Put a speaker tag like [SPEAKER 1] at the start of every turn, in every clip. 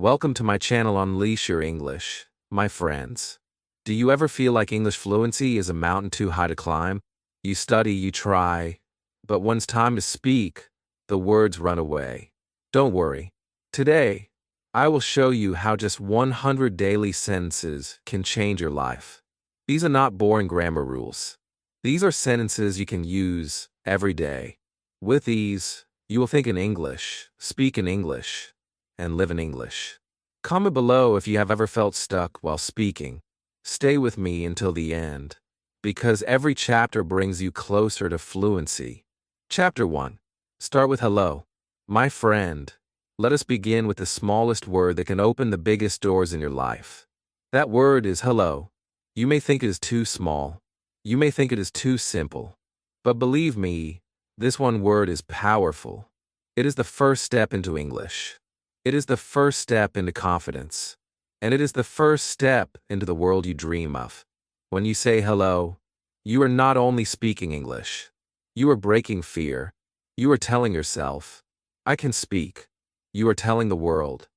[SPEAKER 1] Welcome to my channel Unleash Your English, my friends. Do you ever feel like English fluency is a mountain too high to climb? You study, you try, but when it's time to speak, the words run away. Don't worry. Today, I will show you how just 100 daily sentences can change your life. These are not boring grammar rules. These are sentences you can use every day. With these, you will think in English, speak in English, and live in English. Comment below if you have ever felt stuck while speaking. Stay with me until the end, because every chapter brings you closer to fluency. Chapter 1. Start with hello. My friend, let us begin with the smallest word that can open the biggest doors in your life. That word is hello. You may think it is too small. You may think it is too simple. But believe me, this one word is powerful. It is the first step into English. It is the first step into confidence. And it is the first step into the world you dream of. When you say hello, you are not only speaking English. You are breaking fear. You are telling yourself, I can speak. You are telling the world,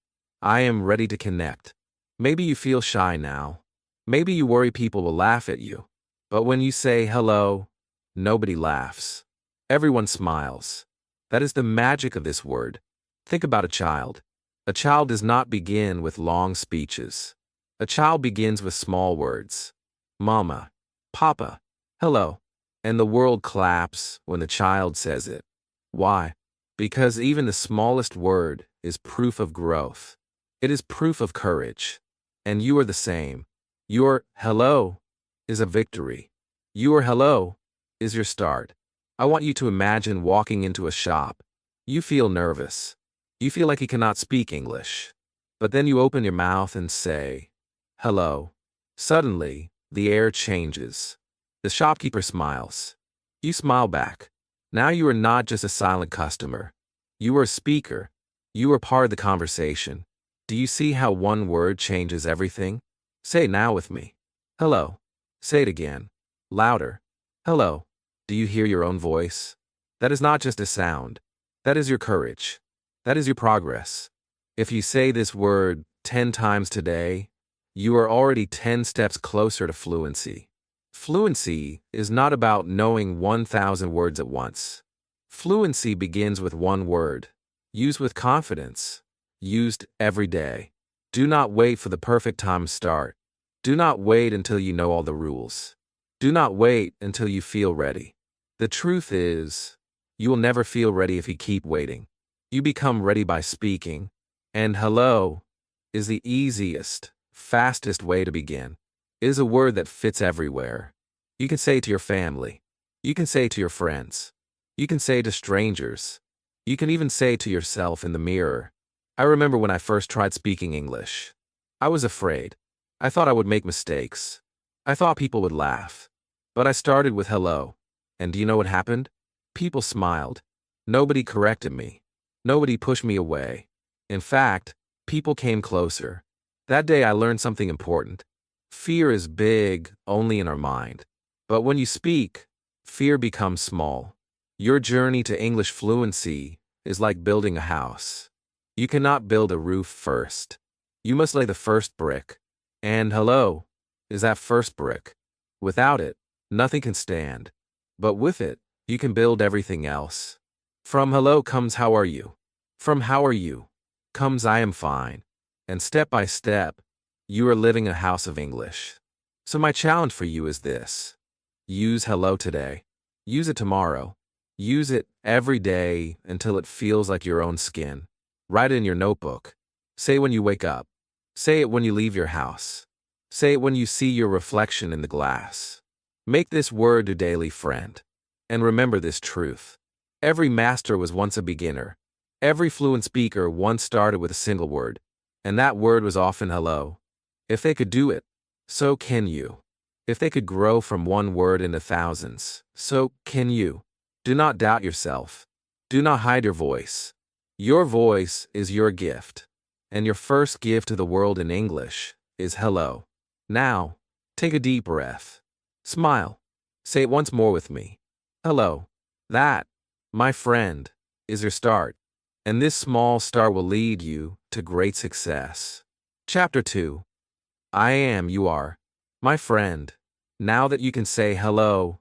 [SPEAKER 1] I am ready to connect. Maybe you feel shy now. Maybe you worry people will laugh at you. But when you say hello, nobody laughs. Everyone smiles. That is the magic of this word. Think about a child. A child does not begin with long speeches. A child begins with small words. Mama, Papa, hello. And the world claps when the child says it. Why? Because even the smallest word is proof of growth. It is proof of courage. And you are the same. Your hello is a victory. Your hello is your start. I want you to imagine walking into a shop. You feel nervous. You feel like you cannot speak English. But then you open your mouth and say, hello. Suddenly, the air changes. The shopkeeper smiles. You smile back. Now you are not just a silent customer. You are a speaker. You are part of the conversation. Do you see how one word changes everything? Say it now with me. Hello. Say it again. Louder. Hello. Do you hear your own voice? That is not just a sound. That is your courage. That is your progress. If you say this word 10 times today, you are already 10 steps closer to fluency. Fluency is not about knowing 1,000 words at once. Fluency begins with one word, used with confidence, used every day. Do not wait for the perfect time to start. Do not wait until you know all the rules. Do not wait until you feel ready. The truth is, you will never feel ready if you keep waiting. You become ready by speaking, and hello is the easiest, fastest way to begin. It is a word that fits everywhere. You can say it to your family. You can say it to your friends. You can say it to strangers. You can even say it to yourself in the mirror. I remember when I first tried speaking English. I was afraid. I thought I would make mistakes. I thought people would laugh. But I started with hello. And do you know what happened? People smiled. Nobody corrected me. Nobody pushed me away. In fact, people came closer. That day I learned something important. Fear is big only in our mind. But when you speak, fear becomes small. Your journey to English fluency is like building a house. You cannot build a roof first. You must lay the first brick. And hello is that first brick. Without it, nothing can stand. But with it, you can build everything else. From hello comes how are you? From how are you comes I am fine. And step by step, you are living a house of English. So my challenge for you is this. Use hello today. Use it tomorrow. Use it every day until it feels like your own skin. Write it in your notebook. Say it when you wake up. Say it when you leave your house. Say it when you see your reflection in the glass. Make this word your daily friend. And remember this truth. Every master was once a beginner. Every fluent speaker once started with a single word. And that word was often hello. If they could do it, so can you. If they could grow from one word into thousands, so can you. Do not doubt yourself. Do not hide your voice. Your voice is your gift. And your first gift to the world in English is hello. Now, take a deep breath. Smile. Say it once more with me. Hello. That, my friend, is your start. And this small start will lead you to great success. Chapter 2. I am, you are. My friend, now that you can say hello,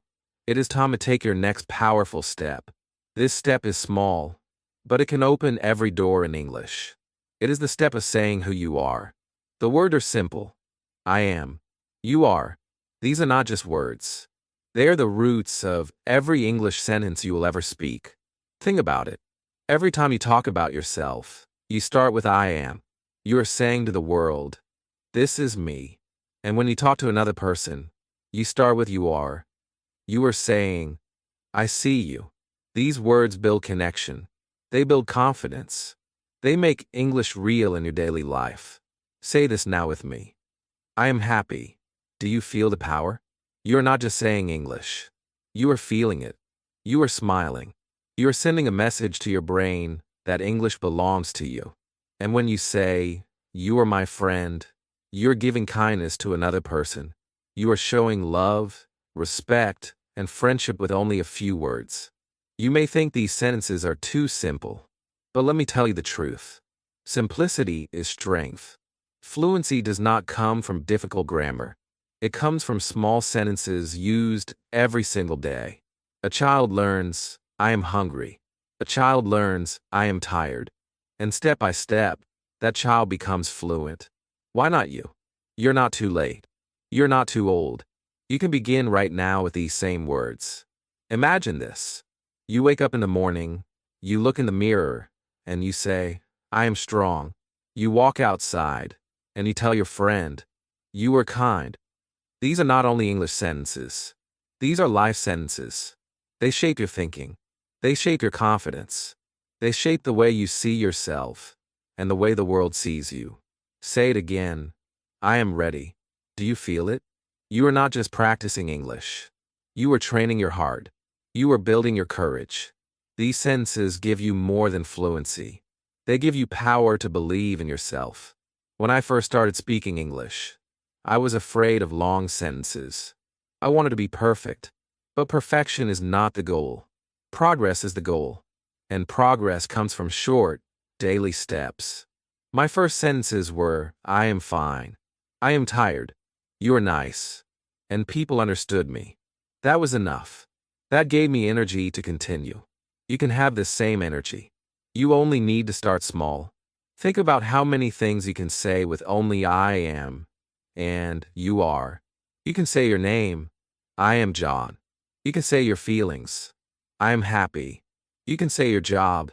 [SPEAKER 1] it is time to take your next powerful step. This step is small, but it can open every door in English. It is the step of saying who you are. The words are simple. I am. You are. These are not just words. They are the roots of every English sentence you will ever speak. Think about it. Every time you talk about yourself, you start with I am. You are saying to the world, this is me. And when you talk to another person, you start with you are. You are saying, I see you. These words build connection. They build confidence. They make English real in your daily life. Say this now with me. I am happy. Do you feel the power? You are not just saying English. You are feeling it. You are smiling. You are sending a message to your brain that English belongs to you. And when you say, you are my friend, you're giving kindness to another person. You are showing love, respect, and friendship with only a few words. You may think these sentences are too simple, but let me tell you the truth. Simplicity is strength. Fluency does not come from difficult grammar. It comes from small sentences used every single day. A child learns, I am hungry. A child learns, I am tired. And step by step, that child becomes fluent. Why not you? You're not too late. You're not too old. You can begin right now with these same words. Imagine this. You wake up in the morning, you look in the mirror, and you say, I am strong. You walk outside, and you tell your friend, you are kind. These are not only English sentences. These are life sentences. They shape your thinking. They shape your confidence. They shape the way you see yourself and the way the world sees you. Say it again. I am ready. Do you feel it? You are not just practicing English. You are training your heart. You are building your courage. These sentences give you more than fluency. They give you power to believe in yourself. When I first started speaking English, I was afraid of long sentences. I wanted to be perfect. But perfection is not the goal. Progress is the goal. And progress comes from short, daily steps. My first sentences were, I am fine. I am tired. You are nice. And people understood me. That was enough. That gave me energy to continue. You can have this same energy. You only need to start small. Think about how many things you can say with only I am and you are. You can say your name. I am John. You can say your feelings. I am happy. You can say your job.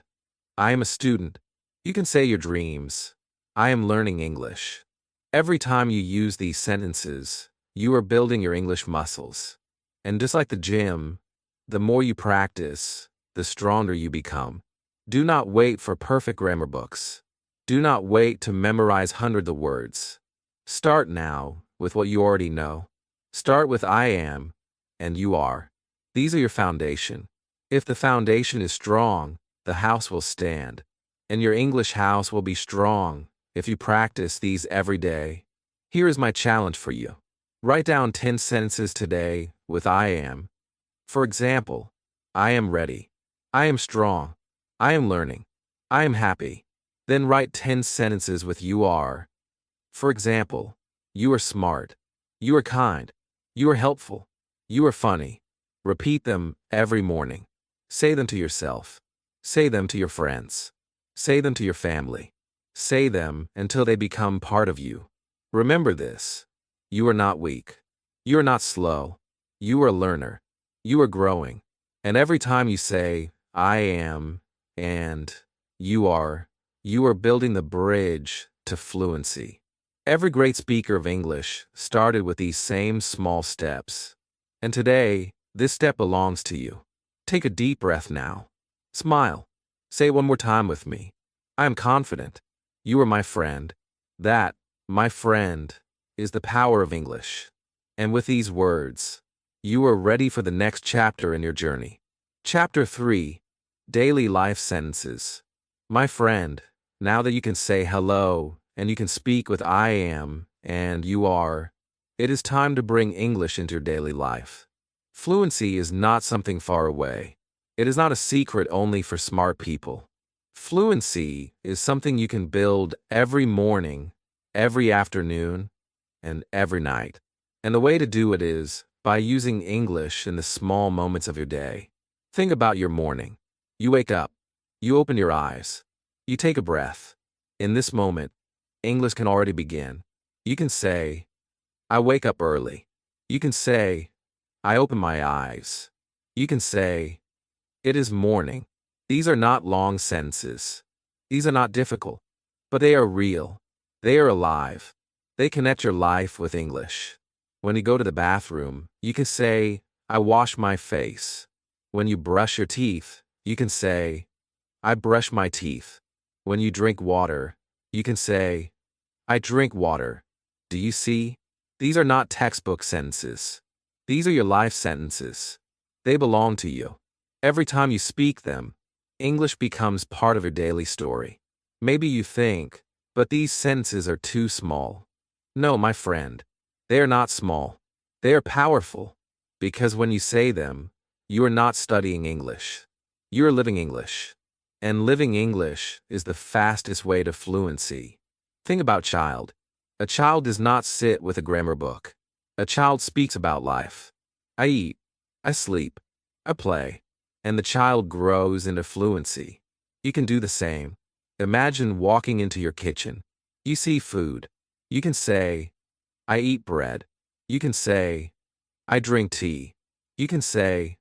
[SPEAKER 1] I am a student. You can say your dreams. I am learning English. Every time you use these sentences, you are building your English muscles. And just like the gym, the more you practice, the stronger you become. Do not wait for perfect grammar books. Do not wait to memorize hundreds of words. Start now with what you already know. Start with I am and you are. These are your foundation. If the foundation is strong, the house will stand. And your English house will be strong if you practice these every day. Here is my challenge for you. Write down 10 sentences today with I am. For example, I am ready. I am strong. I am learning. I am happy. Then write 10 sentences with you are. For example, you are smart. You are kind. You are helpful. You are funny. Repeat them every morning. Say them to yourself. Say them to your friends. Say them to your family. Say them until they become part of you. Remember this. You are not weak. You are not slow. You are a learner. You are growing. And every time you say, I am, and you are building the bridge to fluency. Every great speaker of English started with these same small steps. And today, this step belongs to you. Take a deep breath now. Smile. Say it one more time with me. I am confident. You are my friend. That, my friend, is the power of English. And with these words, you are ready for the next chapter in your journey. Chapter 3. Daily Life Sentences. My friend, now that you can say hello and you can speak with I am and you are, it is time to bring English into your daily life. Fluency is not something far away. It is not a secret only for smart people. Fluency is something you can build every morning, every afternoon, and every night. And the way to do it is by using English in the small moments of your day. Think about your morning. You wake up. You open your eyes. You take a breath. In this moment, English can already begin. You can say, I wake up early. You can say, I open my eyes. You can say, it is morning. These are not long sentences. These are not difficult, but they are real. They are alive. They connect your life with English. When you go to the bathroom, you can say, I wash my face. When you brush your teeth, you can say, I brush my teeth. When you drink water, you can say, I drink water. Do you see? These are not textbook sentences. These are your life sentences. They belong to you. Every time you speak them, English becomes part of your daily story. Maybe you think, but these sentences are too small. No, my friend, they are not small. They are powerful. Because when you say them, you are not studying English. You are living English. And living English is the fastest way to fluency. Think about child. A child does not sit with a grammar book. A child speaks about life. I eat. I sleep. I play. And the child grows into fluency. You can do the same. Imagine walking into your kitchen. You see food. You can say, I eat bread. You can say, I drink tea. You can say,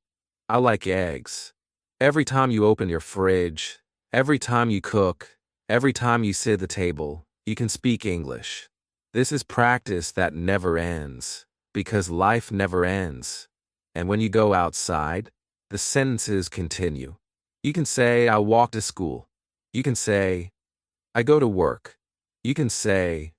[SPEAKER 1] I like eggs. Every time you open your fridge, every time you cook, every time you sit at the table, you can speak English. This is practice that never ends, because life never ends. And when you go outside, the sentences continue. You can say, I walk to school. You can say, I go to work. You can say,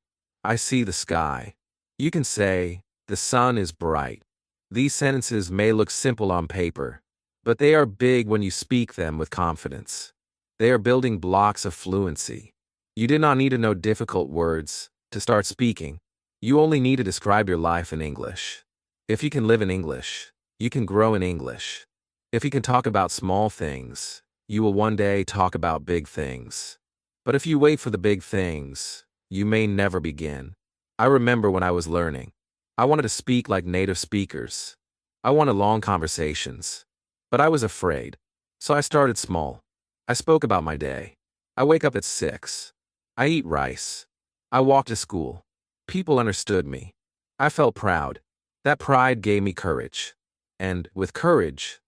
[SPEAKER 1] I see the sky. You can say, the sun is bright. These sentences may look simple on paper, but they are big when you speak them with confidence. They are building blocks of fluency. You did not need to know difficult words to start speaking. You only need to describe your life in English. If you can live in English, you can grow in English. If you can talk about small things, you will one day talk about big things. But if you wait for the big things, you may never begin. I remember when I was learning. I wanted to speak like native speakers. I wanted long conversations. But I was afraid. So I started small. I spoke about my day. I wake up at 6. I eat rice. I walk to school. People understood me. I felt proud. That pride gave me courage. And with courage,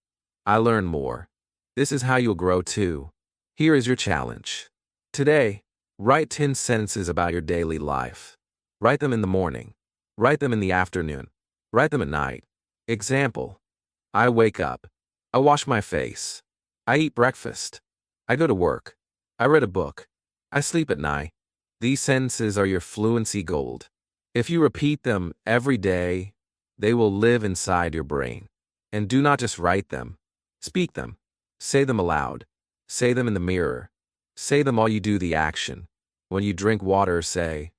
[SPEAKER 1] I learned more. This is how you'll grow too. Here is your challenge. Today, write 10 sentences about your daily life. Write them in the morning. Write them in the afternoon. Write them at night. Example. I wake up. I wash my face. I eat breakfast. I go to work. I read a book. I sleep at night. These sentences are your fluency gold. If you repeat them every day, they will live inside your brain. And do not just write them. Speak them. Say them aloud. Say them in the mirror. Say them while you do the action. When you drink water, say,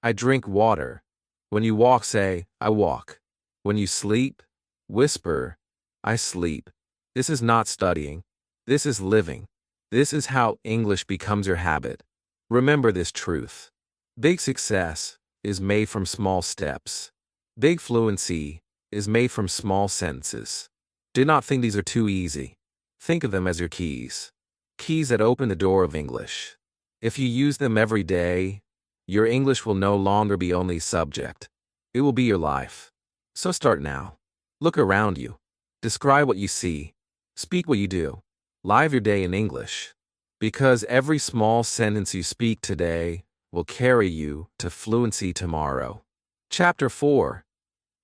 [SPEAKER 1] I drink water. When you walk, say, I walk. When you sleep, whisper, I sleep. This is not studying. This is living. This is how English becomes your habit. Remember this truth. Big success is made from small steps. Big fluency is made from small sentences. Do not think these are too easy. Think of them as your keys. Keys that open the door of English. If you use them every day, your English will no longer be only subject. It will be your life. So start now. Look around you. Describe what you see. Speak what you do. Live your day in English. Because every small sentence you speak today will carry you to fluency tomorrow. Chapter 4.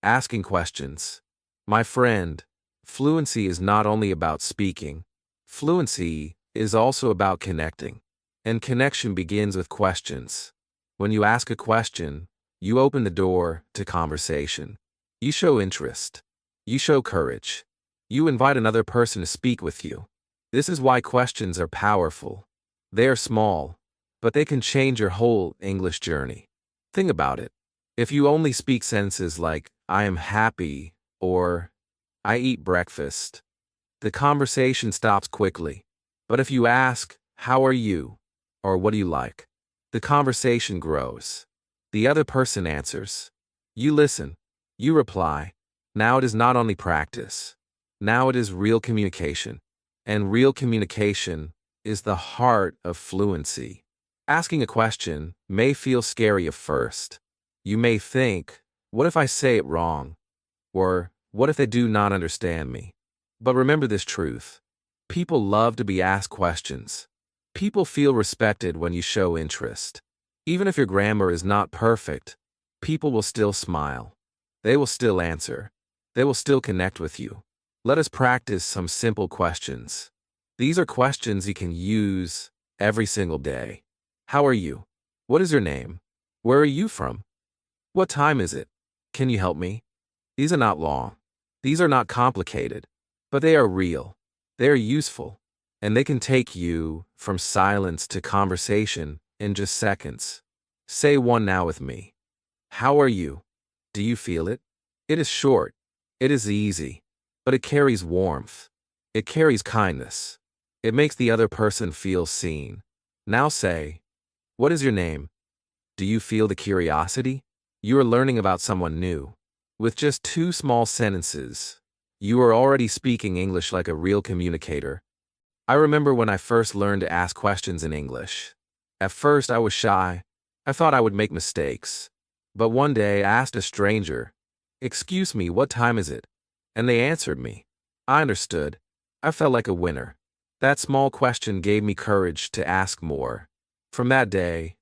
[SPEAKER 1] Asking questions. My friend, fluency is not only about speaking. Fluency is also about connecting. And connection begins with questions. When you ask a question, you open the door to conversation. You show interest. You show courage. You invite another person to speak with you. This is why questions are powerful. They are small, but they can change your whole English journey. Think about it. If you only speak sentences like, I am happy, or I eat breakfast, the conversation stops quickly. But if you ask, How are you? Or what do you like? The conversation grows. The other person answers. You listen. You reply. Now it is not only practice. Now it is real communication. And real communication is the heart of fluency. Asking a question may feel scary at first. You may think, what if I say it wrong? Or, what if they do not understand me? But remember this truth. People love to be asked questions. People feel respected when you show interest. Even if your grammar is not perfect, people will still smile. They will still answer. They will still connect with you. Let us practice some simple questions. These are questions you can use every single day. How are you? What is your name? Where are you from? What time is it? Can you help me? These are not long. These are not complicated, but they are real. They are useful, and they can take you from silence to conversation in just seconds. Say one now with me. How are you? Do you feel it? It is short. It is easy, but it carries warmth. It carries kindness. It makes the other person feel seen. Now say, what is your name? Do you feel the curiosity? You are learning about someone new. With just 2 small sentences, you are already speaking English like a real communicator. I remember when I first learned to ask questions in English. At first, I was shy. I thought I would make mistakes. But one day, I asked a stranger, "Excuse me, what time is it?" And they answered me. I understood. I felt like a winner. That small question gave me courage to ask more. From that day,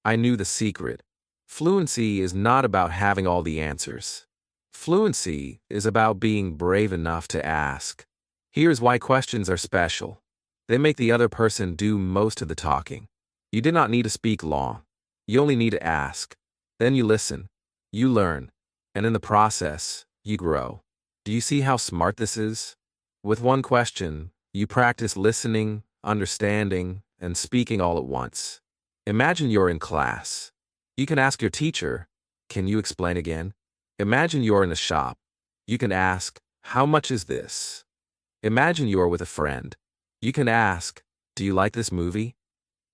[SPEAKER 1] I knew the secret. Fluency is not about having all the answers. Fluency is about being brave enough to ask. Here's why questions are special. They make the other person do most of the talking. You do not need to speak long. You only need to ask. Then you listen. You learn. And in the process, you grow. Do you see how smart this is? With one question, you practice listening, understanding, and speaking all at once. Imagine you're in class. You can ask your teacher, "Can you explain again?" Imagine you're in a shop. You can ask, "How much is this?" Imagine you're with a friend. You can ask, "Do you like this movie?"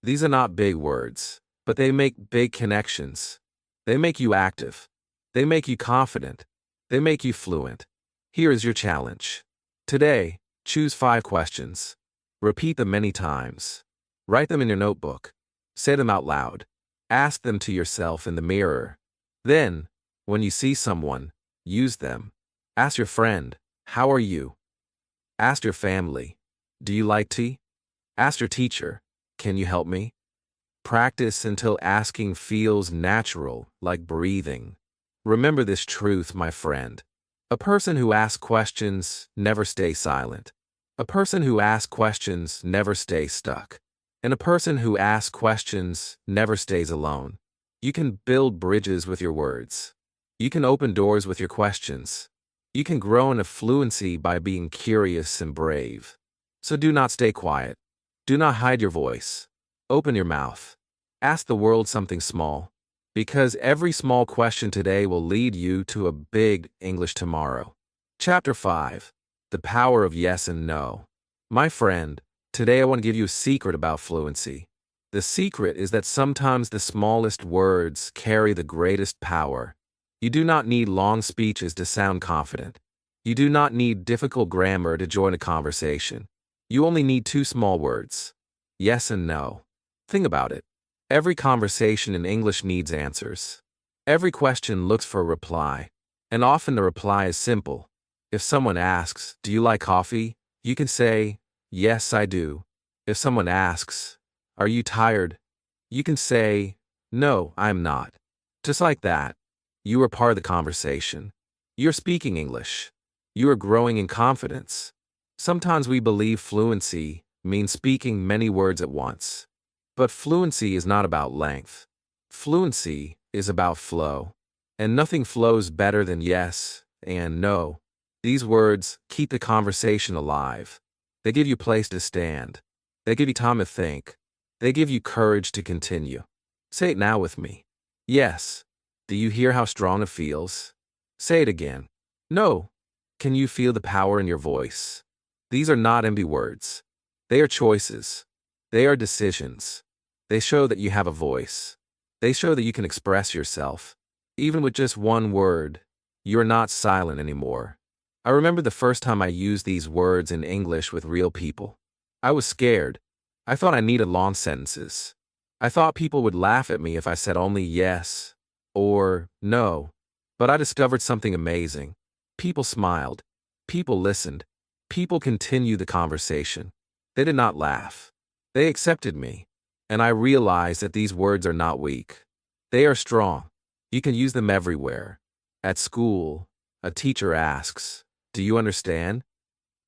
[SPEAKER 1] These are not big words, but they make big connections. They make you active. They make you confident. They make you fluent. Here is your challenge. Today, choose 5 questions. Repeat them many times. Write them in your notebook. Say them out loud. Ask them to yourself in the mirror. Then, when you see someone, use them. Ask your friend, "How are you?" Ask your family, "Do you like tea?" Ask your teacher, "Can you help me?" Practice until asking feels natural, like breathing. Remember this truth, my friend. A person who asks questions never stays silent. A person who asks questions never stays stuck. And a person who asks questions never stays alone. You can build bridges with your words. You can open doors with your questions. You can grow in a fluency by being curious and brave. So do not stay quiet. Do not hide your voice. Open your mouth. Ask the world something small. Because every small question today will lead you to a big English tomorrow. Chapter 5. The Power of Yes and No. My friend, today I want to give you a secret about fluency. The secret is that sometimes the smallest words carry the greatest power. You do not need long speeches to sound confident. You do not need difficult grammar to join a conversation. You only need 2 small words. Yes and no. Think about it. Every conversation in English needs answers. Every question looks for a reply. And often the reply is simple. If someone asks, "Do you like coffee?" you can say, "Yes, I do." If someone asks, "Are you tired?" you can say, "No, I'm not." Just like that. You are part of the conversation. You're speaking English. You are growing in confidence. Sometimes we believe fluency means speaking many words at once. But fluency is not about length. Fluency is about flow. And nothing flows better than yes and no. These words keep the conversation alive. They give you place to stand. They give you time to think. They give you courage to continue. Say it now with me. Yes. Do you hear how strong it feels? Say it again. No. Can you feel the power in your voice? These are not empty words. They are choices. They are decisions. They show that you have a voice. They show that you can express yourself. Even with just one word, you are not silent anymore. I remember the first time I used these words in English with real people. I was scared. I thought I needed long sentences. I thought people would laugh at me if I said only yes or no. But I discovered something amazing. People smiled. People listened. People continued the conversation. They did not laugh. They accepted me. And I realized that these words are not weak. They are strong. You can use them everywhere. At school, a teacher asks, "Do you understand?"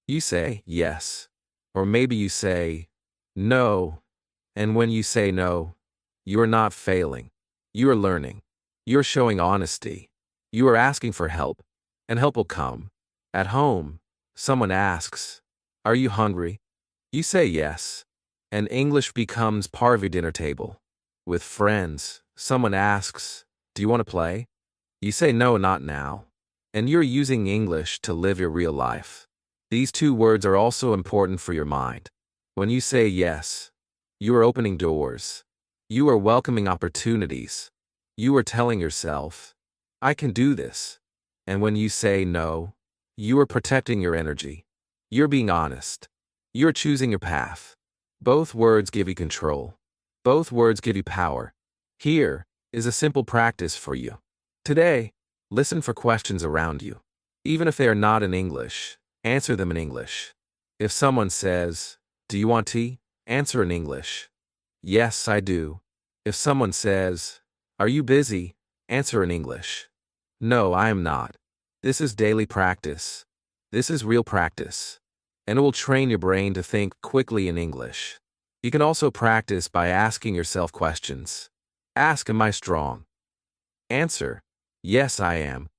[SPEAKER 1] You say, "Yes." Or maybe you say, "No." And when you say no, you are not failing. You are learning. You are showing honesty. You are asking for help, and help will come. At home, someone asks, "Are you hungry?" You say yes, and English becomes part of your dinner table. With friends, someone asks, "Do you want to play?" You say no, not now. And you're using English to live your real life. These two words are also important for your mind. When you say yes, you are opening doors. You are welcoming opportunities. You are telling yourself, "I can do this." And when you say no, you are protecting your energy. You're being honest. You're choosing your path. Both words give you control. Both words give you power. Here is a simple practice for you. Today, listen for questions around you. Even if they are not in English, answer them in English. If someone says, "Do you want tea?" Answer in English. "Yes, I do." If someone says, "Are you busy?" Answer in English. "No, I am not." This is daily practice. This is real practice. And it will train your brain to think quickly in English. You can also practice by asking yourself questions. Ask, "Am I strong?" Answer, "Yes, I am."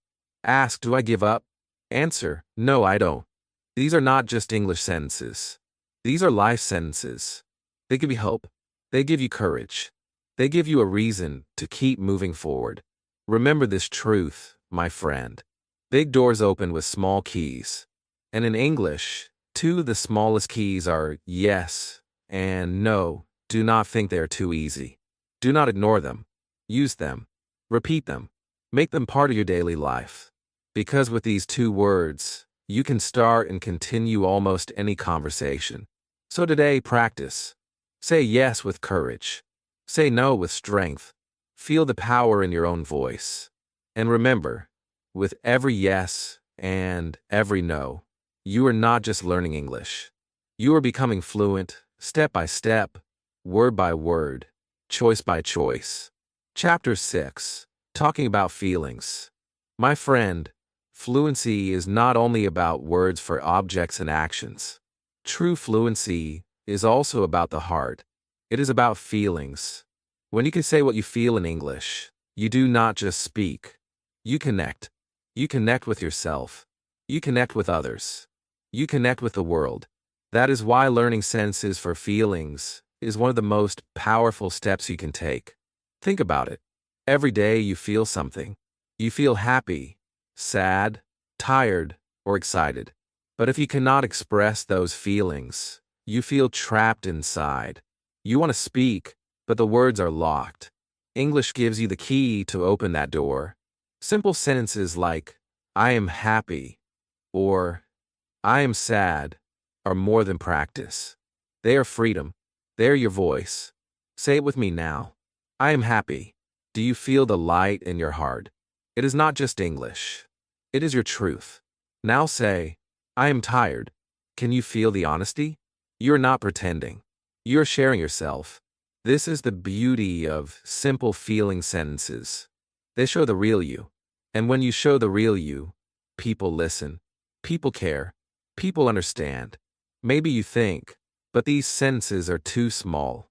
[SPEAKER 1] Ask, "Do I give up?" Answer, "No, I don't." These are not just English sentences. These are life sentences. They give you hope. They give you courage. They give you a reason to keep moving forward. Remember this truth, my friend. Big doors open with small keys. And in English, two of the smallest keys are yes and no. Do not think they are too easy. Do not ignore them. Use them. Repeat them. Make them part of your daily life. Because with these two words, you can start and continue almost any conversation. So today, practice. Say yes with courage. Say no with strength. Feel the power in your own voice. And remember, with every yes and every no, you are not just learning English. You are becoming fluent, step by step, word by word, choice by choice. Chapter 6. Talking about feelings. My friend, fluency is not only about words for objects and actions. True fluency is also about the heart. It is about feelings. When you can say what you feel in English, you do not just speak. You connect. You connect with yourself. You connect with others. You connect with the world. That is why learning sentences for feelings is one of the most powerful steps you can take. Think about it. Every day you feel something. You feel happy, sad, tired, or excited. But if you cannot express those feelings, you feel trapped inside. You want to speak, but the words are locked. English gives you the key to open that door. Simple sentences like, "I am happy," or "I am sad," are more than practice. They are freedom. They are your voice. Say it with me now. I am happy. Do you feel the light in your heart? It is not just English. It is your truth. Now say, I am tired. Can you feel the honesty? You are not pretending. You are sharing yourself. This is the beauty of simple feeling sentences. They show the real you. And when you show the real you, people listen. People care. People understand. Maybe you think, but these sentences are too small.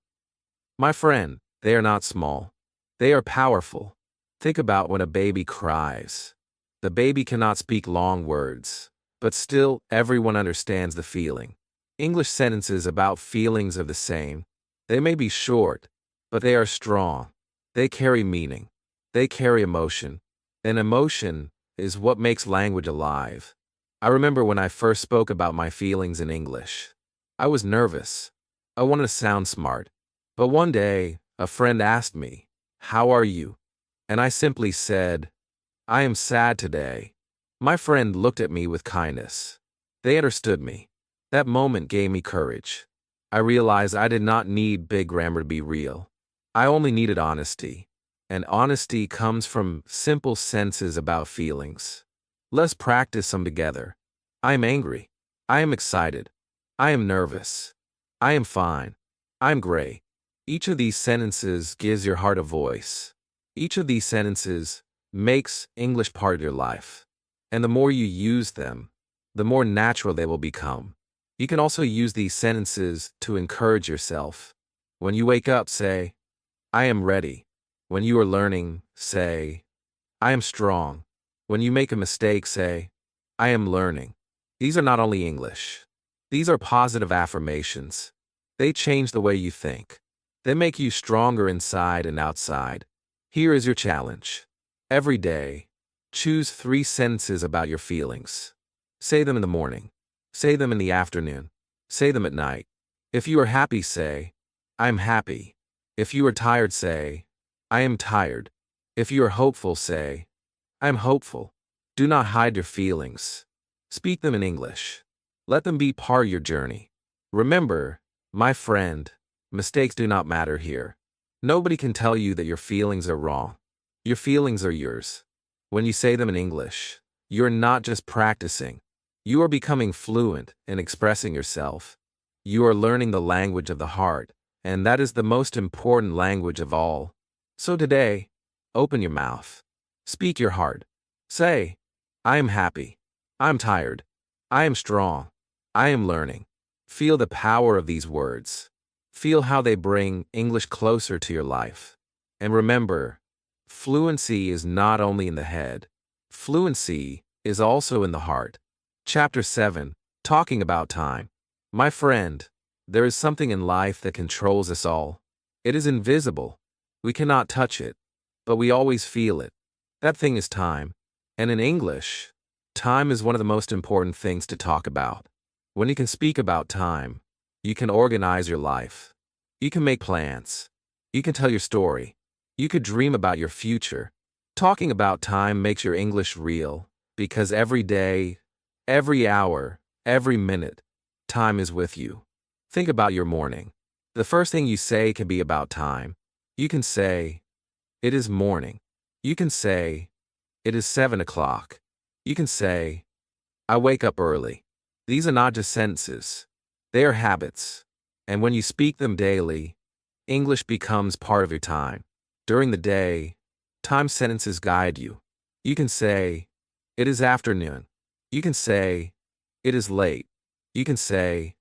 [SPEAKER 1] My friend, they are not small. They are powerful. Think about when a baby cries. The baby cannot speak long words, but still everyone understands the feeling. English sentences about feelings are the same. They may be short, but they are strong. They carry meaning. They carry emotion. And emotion is what makes language alive. I remember when I first spoke about my feelings in English. I was nervous. I wanted to sound smart. But one day, a friend asked me, "How are you?" And I simply said, "I am sad today." My friend looked at me with kindness. They understood me. That moment gave me courage. I realized I did not need big grammar to be real. I only needed honesty. And honesty comes from simple sentences about feelings. Let's practice some together. I am angry. I am excited. I am nervous. I am fine. I am great. Each of these sentences gives your heart a voice. Each of these sentences makes English part of your life. And the more you use them, the more natural they will become. You can also use these sentences to encourage yourself. When you wake up, say, "I am ready." When you are learning, say, "I am strong." When you make a mistake, say, "I am learning." These are not only English. These are positive affirmations. They change the way you think. They make you stronger inside and outside. Here is your challenge. Every day, choose 3 sentences about your feelings. Say them in the morning. Say them in the afternoon. Say them at night. If you are happy, say, "I am happy." If you are tired, say, "I am tired." If you are hopeful, say, "I am hopeful." Do not hide your feelings. Speak them in English. Let them be part of your journey. Remember, my friend, mistakes do not matter here. Nobody can tell you that your feelings are wrong. Your feelings are yours. When you say them in English, you're not just practicing. You are becoming fluent in expressing yourself. You are learning the language of the heart, and that is the most important language of all. So today, open your mouth. Speak your heart. Say, "I am happy. I am tired. I am strong. I am learning." Feel the power of these words. Feel how they bring English closer to your life. And remember, fluency is not only in the head. Fluency is also in the heart. Chapter 7, Talking About Time. My friend, there is something in life that controls us all. It is invisible. We cannot touch it, but we always feel it. That thing is time. And in English, time is one of the most important things to talk about. When you can speak about time, you can organize your life. You can make plans. You can tell your story. You could dream about your future. Talking about time makes your English real, because every day, every hour, every minute, time is with you. Think about your morning. The first thing you say can be about time. You can say, "It is morning." You can say, "It is 7 o'clock." You can say, "I wake up early." These are not just sentences. They are habits. And when you speak them daily, English becomes part of your time. During the day, time sentences guide you. You can say, "It is afternoon." You can say, "It is late." You can say,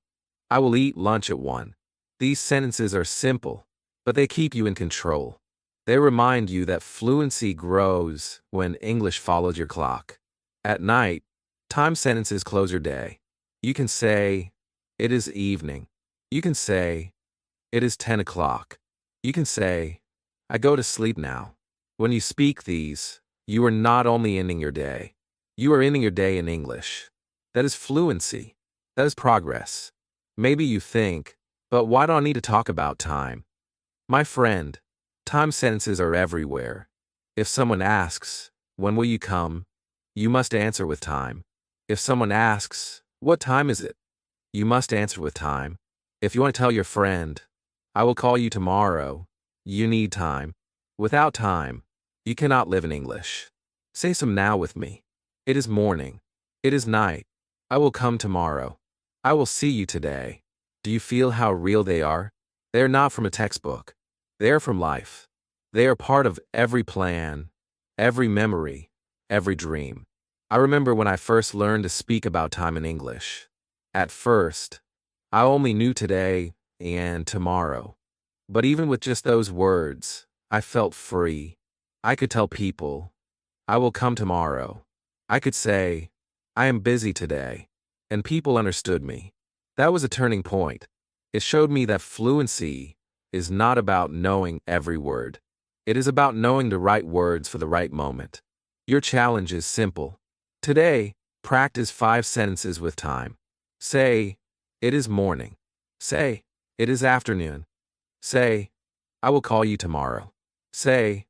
[SPEAKER 1] "I will eat lunch at 1." These sentences are simple, but they keep you in control. They remind you that fluency grows when English follows your clock. At night, time sentences close your day. You can say, "It is evening." You can say, "It is 10 o'clock." You can say, "I go to sleep now." When you speak these, you are not only ending your day, you are ending your day in English. That is fluency. That is progress. Maybe you think, but why do I need to talk about time? My friend, time sentences are everywhere. If someone asks, "When will you come?" you must answer with time. If someone asks, "What time is it?" you must answer with time. If you want to tell your friend, "I will call you tomorrow," you need time. Without time, you cannot live in English. Say some now with me. It is morning. It is night. I will come tomorrow. I will see you today. Do you feel how real they are? They are not from a textbook. They are from life. They are part of every plan, every memory, every dream. I remember when I first learned to speak about time in English. At first, I only knew today and tomorrow. But even with just those words, I felt free. I could tell people, "I will come tomorrow." I could say, "I am busy today." And people understood me. That was a turning point. It showed me that fluency is not about knowing every word. It is about knowing the right words for the right moment. Your challenge is simple. Today, practice 5 sentences with time. Say, "It is morning." Say, it is afternoon. Say, I will call you tomorrow. Say,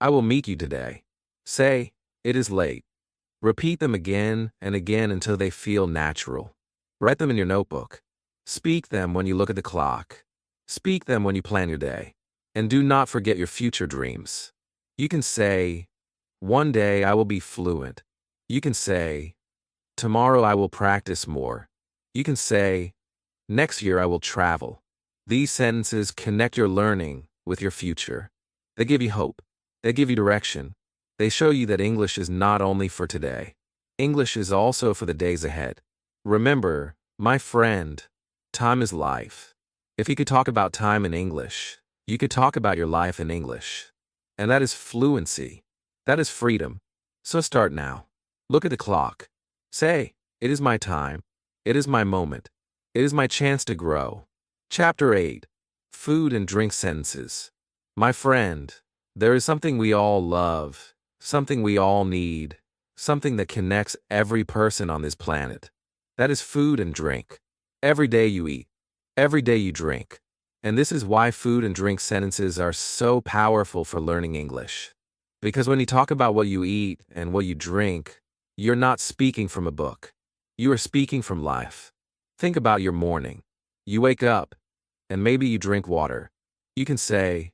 [SPEAKER 1] I will meet you today. Say, it is late. Repeat them again and again until they feel natural. Write them in your notebook. Speak them when you look at the clock. Speak them when you plan your day. And do not forget your future dreams. You can say, one day I will be fluent. You can say, tomorrow I will practice more. You can say, next year I will travel. These sentences connect your learning with your future. They give you hope. They give you direction. They show you that English is not only for today. English is also for the days ahead. Remember, my friend, time is life. If you could talk about time in English, you could talk about your life in English. And that is fluency. That is freedom. So start now. Look at the clock. Say, it is my time. It is my moment. It is my chance to grow. Chapter 8. Food and drink sentences. My friend, there is something we all love, something we all need, something that connects every person on this planet. That is food and drink. Every day you eat. Every day you drink. And this is why food and drink sentences are so powerful for learning English. Because when you talk about what you eat and what you drink, you're not speaking from a book. You are speaking from life. Think about your morning. You wake up, and maybe you drink water. You can say,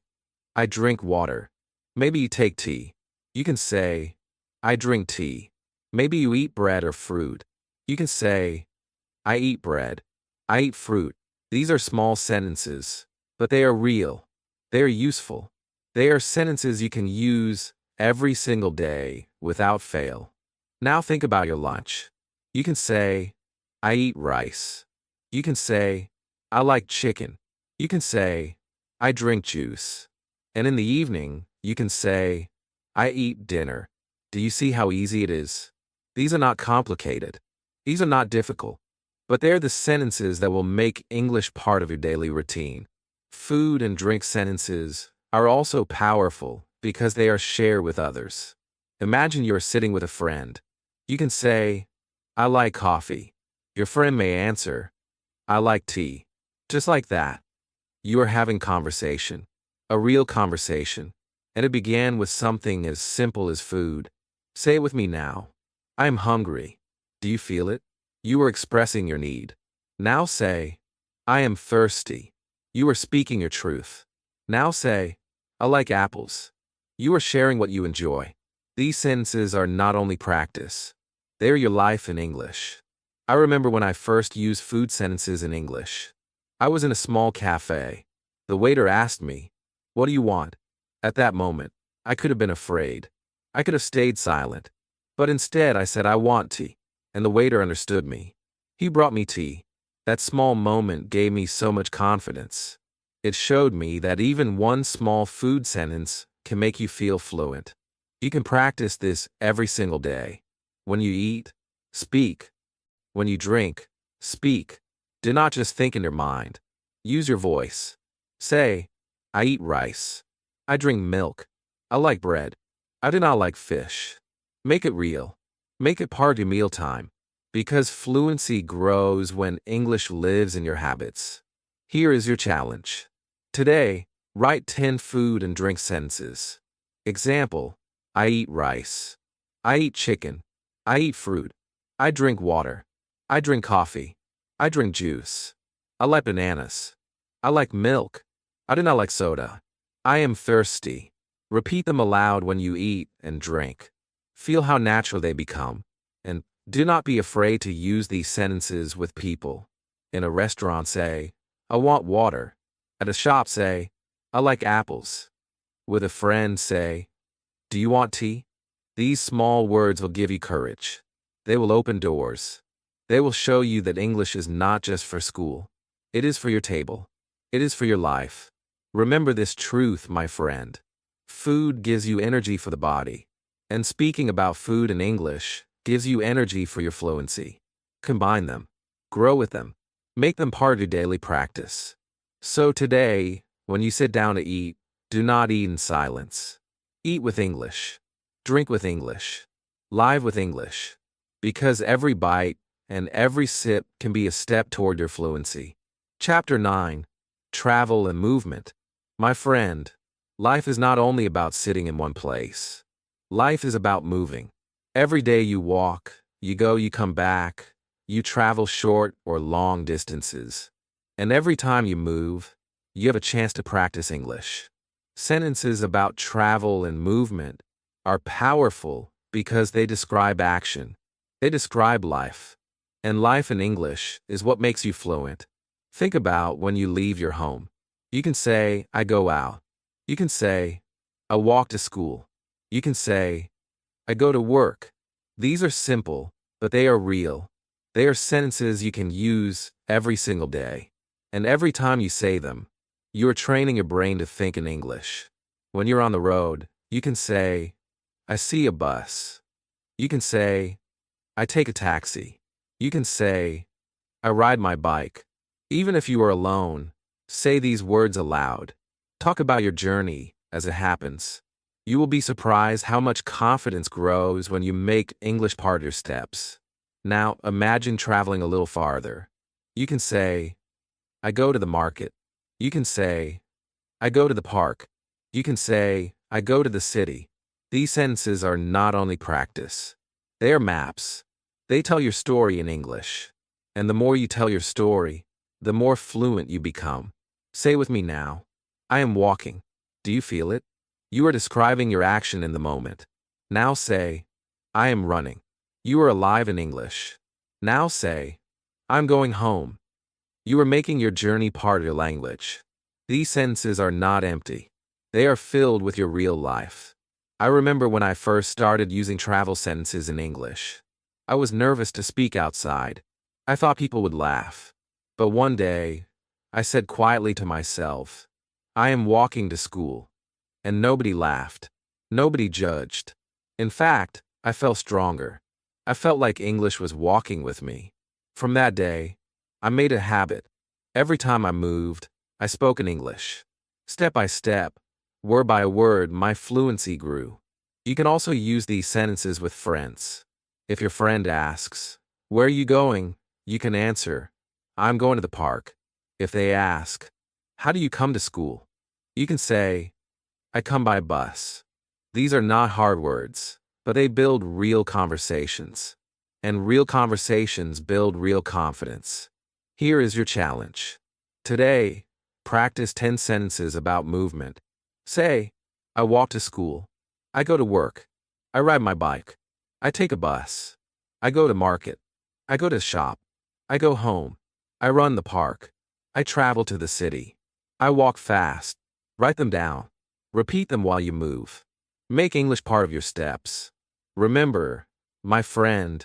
[SPEAKER 1] I drink water. Maybe you take tea. You can say, I drink tea. Maybe you eat bread or fruit. You can say, I eat bread. I eat fruit. These are small sentences, but they are real. They are useful. They are sentences you can use every single day without fail. Now think about your lunch. You can say, I eat rice. You can say, I like chicken. You can say, I drink juice. And in the evening, you can say, I eat dinner. Do you see how easy it is? These are not complicated. These are not difficult. But they're the sentences that will make English part of your daily routine. Food and drink sentences are also powerful because they are shared with others. Imagine you're sitting with a friend. You can say, I like coffee. Your friend may answer, I like tea. Just like that. You are having conversation. A real conversation. And it began with something as simple as food. Say it with me now. I am hungry. Do you feel it? You are expressing your need. Now say, I am thirsty. You are speaking your truth. Now say, I like apples. You are sharing what you enjoy. These sentences are not only practice. They are your life in English. I remember when I first used food sentences in English. I was in a small cafe. The waiter asked me, what do you want? At that moment, I could have been afraid. I could have stayed silent. But instead I said I want tea. And the waiter understood me. He brought me tea. That small moment gave me so much confidence. It showed me that even one small food sentence can make you feel fluent. You can practice this every single day. When you eat, speak. When you drink, speak. Do not just think in your mind. Use your voice. Say, I eat rice. I drink milk. I like bread. I do not like fish. Make it real. Make it part of your mealtime. Because fluency grows when English lives in your habits. Here is your challenge. Today, write 10 food and drink sentences. Example, I eat rice. I eat chicken. I eat fruit. I drink water. I drink coffee. I drink juice. I like bananas. I like milk. I do not like soda. I am thirsty. Repeat them aloud when you eat and drink. Feel how natural they become. And do not be afraid to use these sentences with people. In a restaurant, say, I want water. At a shop, say, I like apples. With a friend, say, do you want tea? These small words will give you courage. They will open doors. They will show you that English is not just for school. It is for your table. It is for your life. Remember this truth, my friend. Food gives you energy for the body. And speaking about food in English gives you energy for your fluency. Combine them. Grow with them. Make them part of your daily practice. So today, when you sit down to eat, do not eat in silence. Eat with English. Drink with English. Live with English. Because every bite and every sip can be a step toward your fluency. Chapter 9. travel, and movement. My friend, life is not only about sitting in one place. Life is about moving. Every day you walk, you go, you come back, you travel short or long distances. And every time you move, you have a chance to practice English. Sentences about travel and movement are powerful because they describe action. They describe life. And life in English is what makes you fluent. Think about when you leave your home. You can say, I go out. You can say, I walk to school. You can say, I go to work. These are simple, but they are real. They are sentences you can use every single day. And every time you say them, you are training your brain to think in English. When you're on the road, you can say, I see a bus. You can say, I take a taxi. You can say, I ride my bike. Even if you are alone, say these words aloud. Talk about your journey as it happens. You will be surprised how much confidence grows when you make English part of your steps. Now, imagine traveling a little farther. You can say, I go to the market. You can say, I go to the park. You can say, I go to the city. These sentences are not only practice. They are maps. They tell your story in English. And the more you tell your story, the more fluent you become. Say with me now, I am walking. Do you feel it? You are describing your action in the moment. Now say, I am running. You are alive in English. Now say, I'm going home. You are making your journey part of your language. These sentences are not empty. They are filled with your real life. I remember when I first started using travel sentences in English. I was nervous to speak outside. I thought people would laugh. But one day, I said quietly to myself, I am walking to school. And nobody laughed. Nobody judged. In fact, I felt stronger. I felt like English was walking with me. From that day, I made a habit. Every time I moved, I spoke in English. Step by step, word by word, my fluency grew. You can also use these sentences with friends. If your friend asks, where are you going? You can answer, I'm going to the park. If they ask, how do you come to school? You can say, I come by bus. These are not hard words, but they build real conversations. And real conversations build real confidence. Here is your challenge. Today, practice 10 sentences about movement. Say, I walk to school. I go to work. I ride my bike. I take a bus. I go to market. I go to shop. I go home. I run the park. I travel to the city. I walk fast. Write them down. Repeat them while you move. Make English part of your steps. Remember, my friend,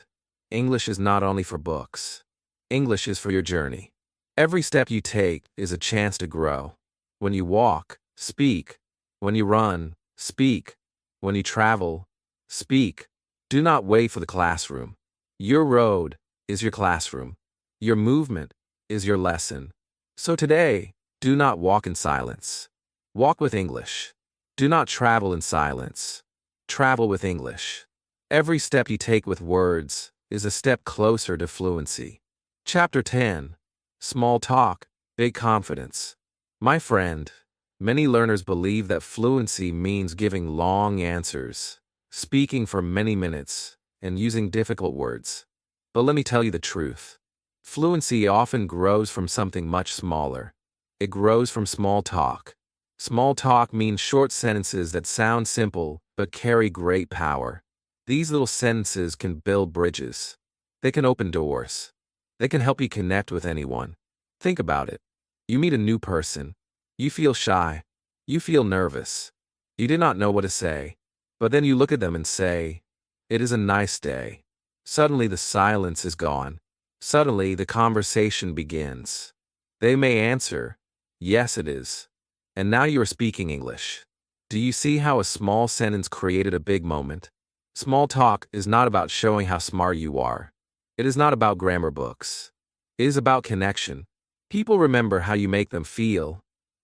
[SPEAKER 1] English is not only for books. English is for your journey. Every step you take is a chance to grow. When you walk, speak. When you run, speak. When you travel, speak. Do not wait for the classroom. Your road is your classroom. Your movement is your lesson. So today, do not walk in silence. Walk with English. Do not travel in silence. Travel with English. Every step you take with words is a step closer to fluency. Chapter 10. Small talk, big confidence. My friend, many learners believe that fluency means giving long answers, speaking for many minutes, and using difficult words. But let me tell you the truth. Fluency often grows from something much smaller. It grows from small talk. Small talk means short sentences that sound simple but carry great power. These little sentences can build bridges. They can open doors. They can help you connect with anyone. Think about it. You meet a new person. You feel shy. You feel nervous. You do not know what to say. But then you look at them and say, it is a nice day. Suddenly the silence is gone. Suddenly the conversation begins. They may answer, yes it is. And now you are speaking English. Do you see how a small sentence created a big moment? Small talk is not about showing how smart you are. It is not about grammar books. It is about connection. People remember how you make them feel,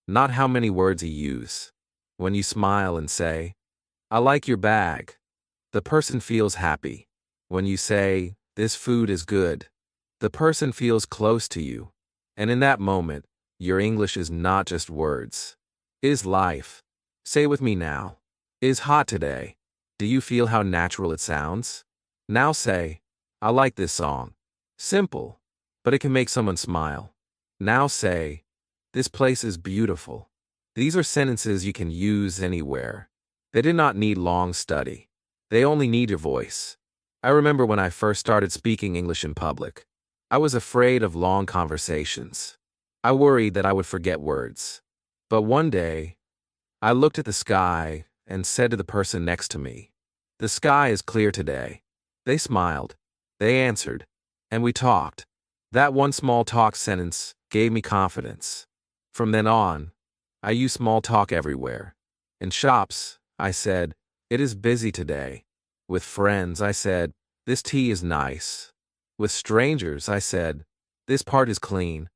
[SPEAKER 1] not how many words you use. When you smile and say, I like your bag, the person feels happy. When you say, this food is good, the person feels close to you. And in that moment, Your English is not just words. It is life. Say with me now. It is hot today. Do you feel how natural it sounds? Now say, I like this song. Simple, but it can make someone smile. Now say, this place is beautiful. These are sentences you can use anywhere. They do not need long study. They only need your voice. I remember when I first started speaking English in public. I was afraid of long conversations. I worried that I would forget words. But one day, I looked at the sky and said to the person next to me, the sky is clear today. They smiled. They answered. And we talked. That one small talk sentence gave me confidence. From then on, I use small talk everywhere. In shops, I said, it is busy today. With friends, I said, this tea is nice. With strangers, I said, this part is clean.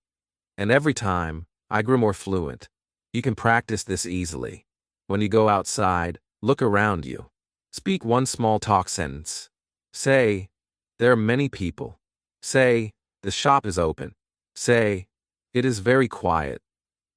[SPEAKER 1] And every time, I grew more fluent. You can practice this easily. When you go outside, look around you. Speak one small talk sentence. Say, there are many people. Say, the shop is open. Say, it is very quiet.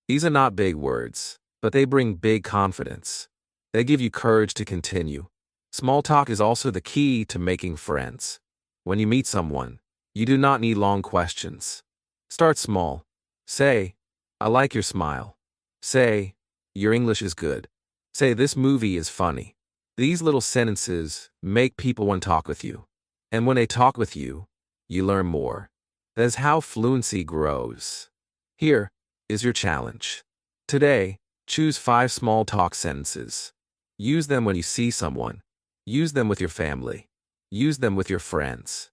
[SPEAKER 1] These are not big words, but they bring big confidence. They give you courage to continue. Small talk is also the key to making friends. When you meet someone, you do not need long questions. Start small. Say, I like your smile. Say, your English is good. Say, this movie is funny. These little sentences make people want to talk with you. And when they talk with you, you learn more. That is how fluency grows. Here is your challenge. Today, choose 5 small talk sentences. Use them when you see someone. Use them with your family. Use them with your friends.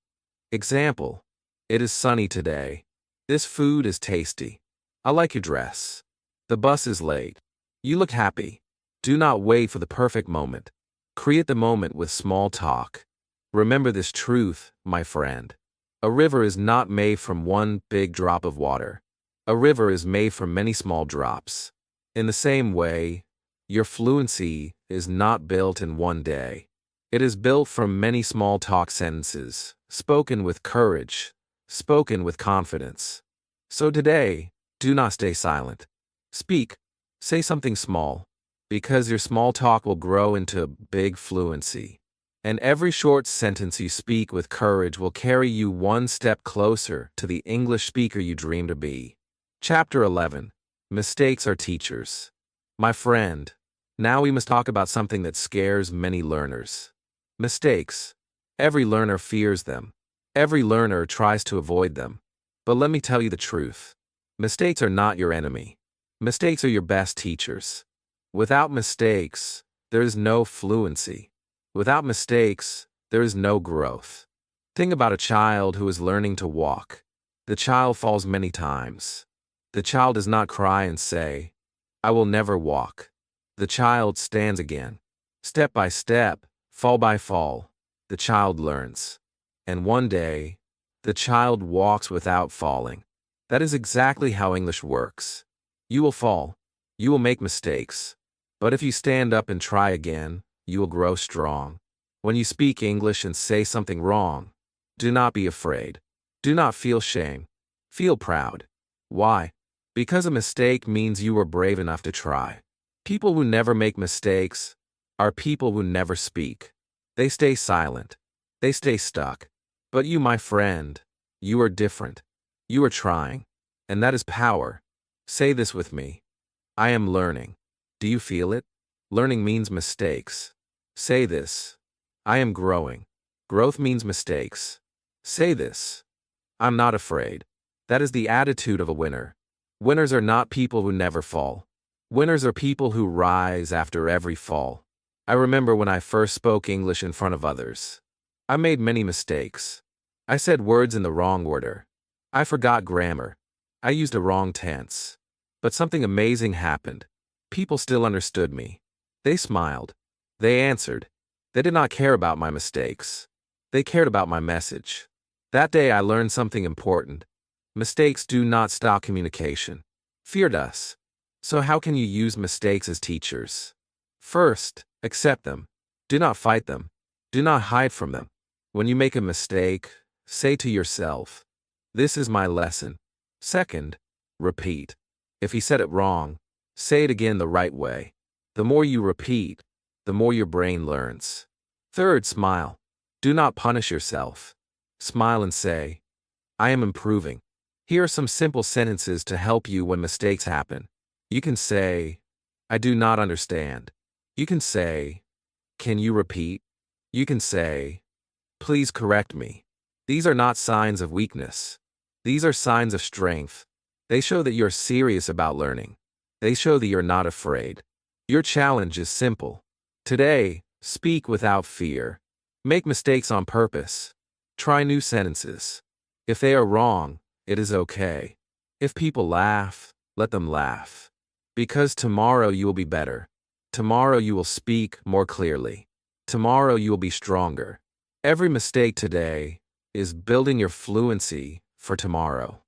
[SPEAKER 1] Example, it is sunny today. This food is tasty. I like your dress. The bus is late. You look happy. Do not wait for the perfect moment. Create the moment with small talk. Remember this truth, my friend. A river is not made from one big drop of water. A river is made from many small drops. In the same way, your fluency is not built in one day. It is built from many small talk sentences, spoken with courage, spoken with confidence. So today, do not stay silent. Speak. Say something small, because your small talk will grow into big fluency. And every short sentence you speak with courage will carry you one step closer to the English speaker you dream to be. Chapter 11. Mistakes are teachers. My friend, now we must talk about something that scares many learners. Mistakes. Every learner fears them. Every learner tries to avoid them. But let me tell you the truth. Mistakes are not your enemy. Mistakes are your best teachers. Without mistakes, there is no fluency. Without mistakes, there is no growth. Think about a child who is learning to walk. The child falls many times. The child does not cry and say, I will never walk. The child stands again. Step by step, fall by fall, the child learns. And one day, the child walks without falling. That is exactly how English works. You will fall. You will make mistakes. But if you stand up and try again, you will grow strong. When you speak English and say something wrong, do not be afraid. Do not feel shame. Feel proud. Why? Because a mistake means you were brave enough to try. People who never make mistakes are people who never speak. They stay silent. They stay stuck. But you, my friend, you are different. You are trying. And that is power. Say this with me. I am learning. Do you feel it? Learning means mistakes. Say this. I am growing. Growth means mistakes. Say this. I'm not afraid. That is the attitude of a winner. Winners are not people who never fall. Winners are people who rise after every fall. I remember when I first spoke English in front of others. I made many mistakes. I said words in the wrong order. I forgot grammar. I used a wrong tense. But something amazing happened. People still understood me. They smiled. They answered. They did not care about my mistakes. They cared about my message. That day I learned something important. Mistakes do not stop communication. Fear does. So how can you use mistakes as teachers? First, accept them. Do not fight them. Do not hide from them. When you make a mistake, say to yourself, this is my lesson. Second, repeat. If he said it wrong, say it again the right way. The more you repeat, the more your brain learns. Third, smile. Do not punish yourself. Smile and say, I am improving. Here are some simple sentences to help you when mistakes happen. You can say, I do not understand. You can say, can you repeat? You can say, please correct me. These are not signs of weakness. These are signs of strength. They show that you're serious about learning. They show that you're not afraid. Your challenge is simple. Today, speak without fear. Make mistakes on purpose. Try new sentences. If they are wrong, it is okay. If people laugh, let them laugh. Because tomorrow you will be better. Tomorrow you will speak more clearly. Tomorrow you will be stronger. Every mistake today is building your fluency for tomorrow.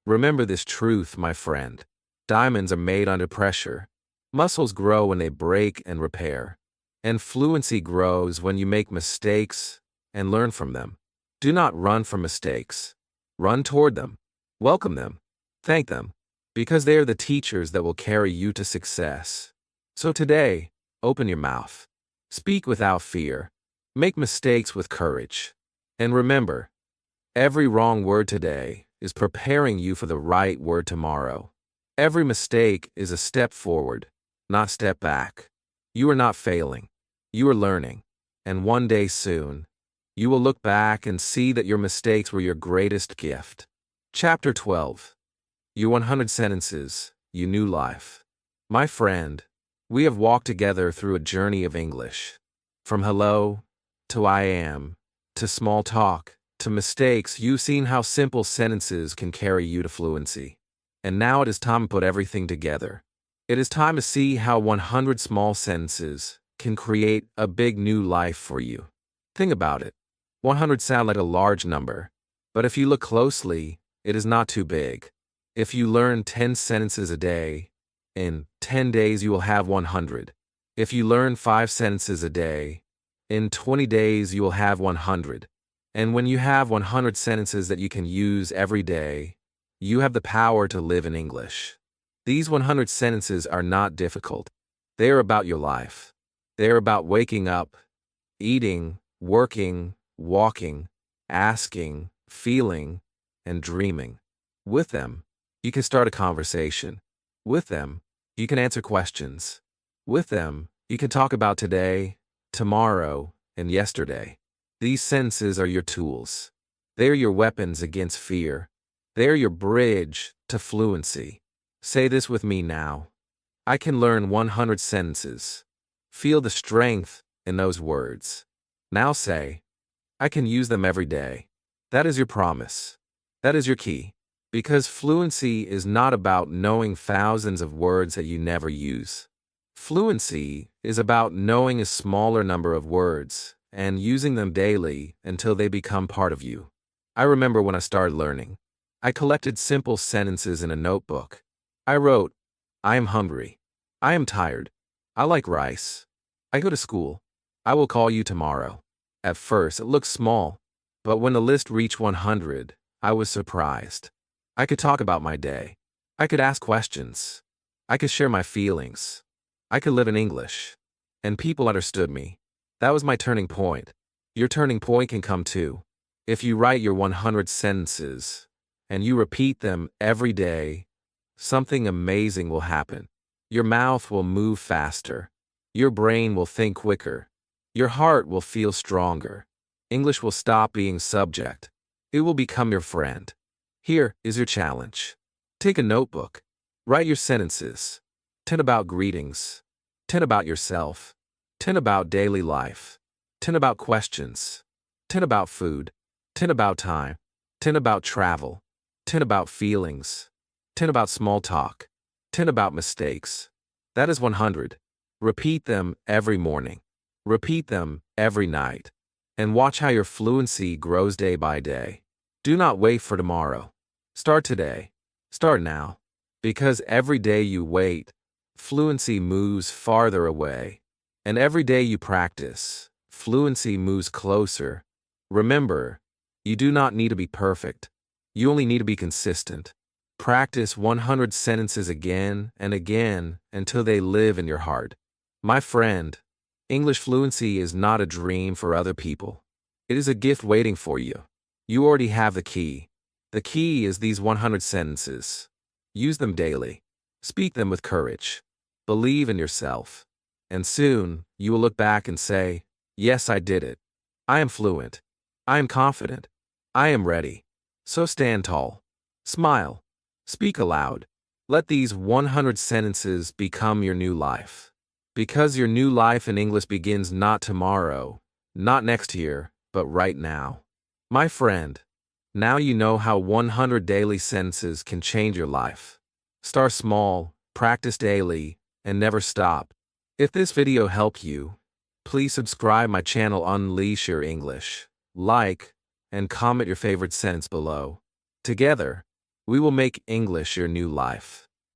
[SPEAKER 1] Remember this truth, my friend. Diamonds are made under pressure. Muscles grow when they break and repair. And fluency grows when you make mistakes and learn from them. Do not run from mistakes. Run toward them. Welcome them. Thank them. Because they are the teachers that will carry you to success. So today, open your mouth. Speak without fear. Make mistakes with courage. And remember, every wrong word today is preparing you for the right word tomorrow. Every mistake is a step forward, not step back. You are not failing. You are learning. And one day soon, you will look back and see that your mistakes were your greatest gift. Chapter 12. Your 100 sentences, your new life. My friend, we have walked together through a journey of English. From hello, to I am, to small talk, to mistakes, you've seen how simple sentences can carry you to fluency. And now it is time to put everything together. It is time to see how 100 small sentences can create a big new life for you. Think about it. 100 sound like a large number, but if you look closely, it is not too big. If you learn 10 sentences a day, in 10 days you will have 100. If you learn 5 sentences a day, in 20 days you will have 100. And when you have 100 sentences that you can use every day, you have the power to live in English. These 100 sentences are not difficult. They are about your life. They are about waking up, eating, working, walking, asking, feeling, and dreaming. With them, you can start a conversation. With them, you can answer questions. With them, you can talk about today, tomorrow, and yesterday. These sentences are your tools. They are your weapons against fear. They are your bridge to fluency. Say this with me now. I can learn 100 sentences. Feel the strength in those words. Now say, I can use them every day. That is your promise. That is your key. Because fluency is not about knowing thousands of words that you never use. Fluency is about knowing a smaller number of words and using them daily until they become part of you. I remember when I started learning. I collected simple sentences in a notebook. I wrote, I am hungry. I am tired. I like rice. I go to school. I will call you tomorrow. At first, it looked small, but when the list reached 100, I was surprised. I could talk about my day. I could ask questions. I could share my feelings. I could live in English. And people understood me. That was my turning point. Your turning point can come too. If you write your 100 sentences and you repeat them every day, something amazing will happen. Your mouth will move faster. Your brain will think quicker. Your heart will feel stronger. English will stop being subject. It will become your friend. Here is your challenge. Take a notebook. Write your sentences. 10 about greetings. 10 about yourself. 10 about daily life. 10 about questions. 10 about food. 10 about time. 10 about travel. 10 about feelings. 10 about small talk. 10 about mistakes. That is 100. Repeat them every morning. Repeat them every night. And watch how your fluency grows day by day. Do not wait for tomorrow. Start today. Start now. Because every day you wait, fluency moves farther away. And every day you practice, fluency moves closer. Remember, you do not need to be perfect. You only need to be consistent. Practice 100 sentences again and again until they live in your heart. My friend, English fluency is not a dream for other people. It is a gift waiting for you. You already have the key. The key is these 100 sentences. Use them daily. Speak them with courage. Believe in yourself. And soon, you will look back and say, yes, I did it. I am fluent. I am confident. I am ready. So stand tall. Smile. Speak aloud. Let these 100 sentences become your new life. Because your new life in English begins not tomorrow, not next year, but right now. My friend, now you know how 100 daily sentences can change your life. Start small, practice daily, and never stop. If this video helped you, please subscribe my channel Unleash Your English, like, and comment your favorite sentence below. Together, we will make English your new life.